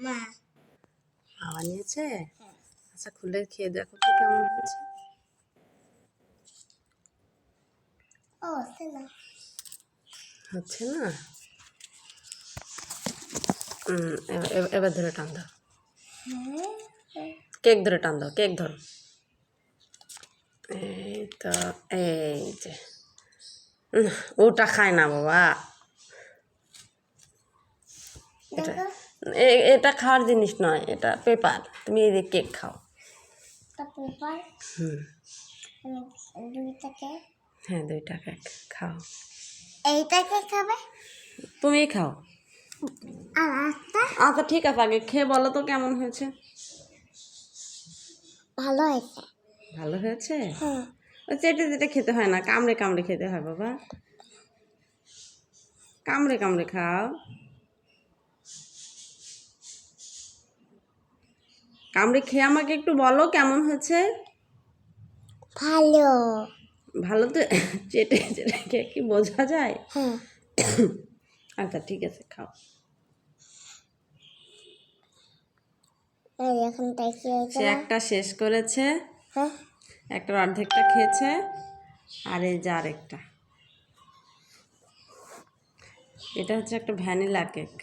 মা বানিয়েছে। আচ্ছা খুলে খেয়ে দেখো তো কেমন হয়েছে। হচ্ছে না। এবার ধরে টান দাও, কেক ধরে টান দাও, কেক ধরো। এই তো, এই যে ওটা খায় না বাবা, এটা খাওয়ার জিনিস নয়, এটা পেপার। তুমি এই যে কেক খাও। হ্যাঁ 2টা কেক খাও। এইটাকে খাবে, তুমি খাও। আচ্ছা ঠিক আছে, আগে খেয়ে বলো তো কেমন হয়েছে। ভালো হয়েছে। ভালো হয়েছে। চেটে চেটে খেতে হয় না, কামড়ে কামড়ে খেতে হয় বাবা, কামড়ে কামড়ে খাও। কামড়ে খেয়ে আমাকে একটু বলো কেমন হয়েছে। ভালো। ভালো তো চেটে চেটে খেয়ে কি বোঝা যায়। আচ্ছা ঠিক আছে খাও। সে একটা শেষ করেছে, একটা অর্ধেকটা খেয়েছে, আর এই যে আরেকটা। এটা হচ্ছে একটা ভ্যানিলা কেক।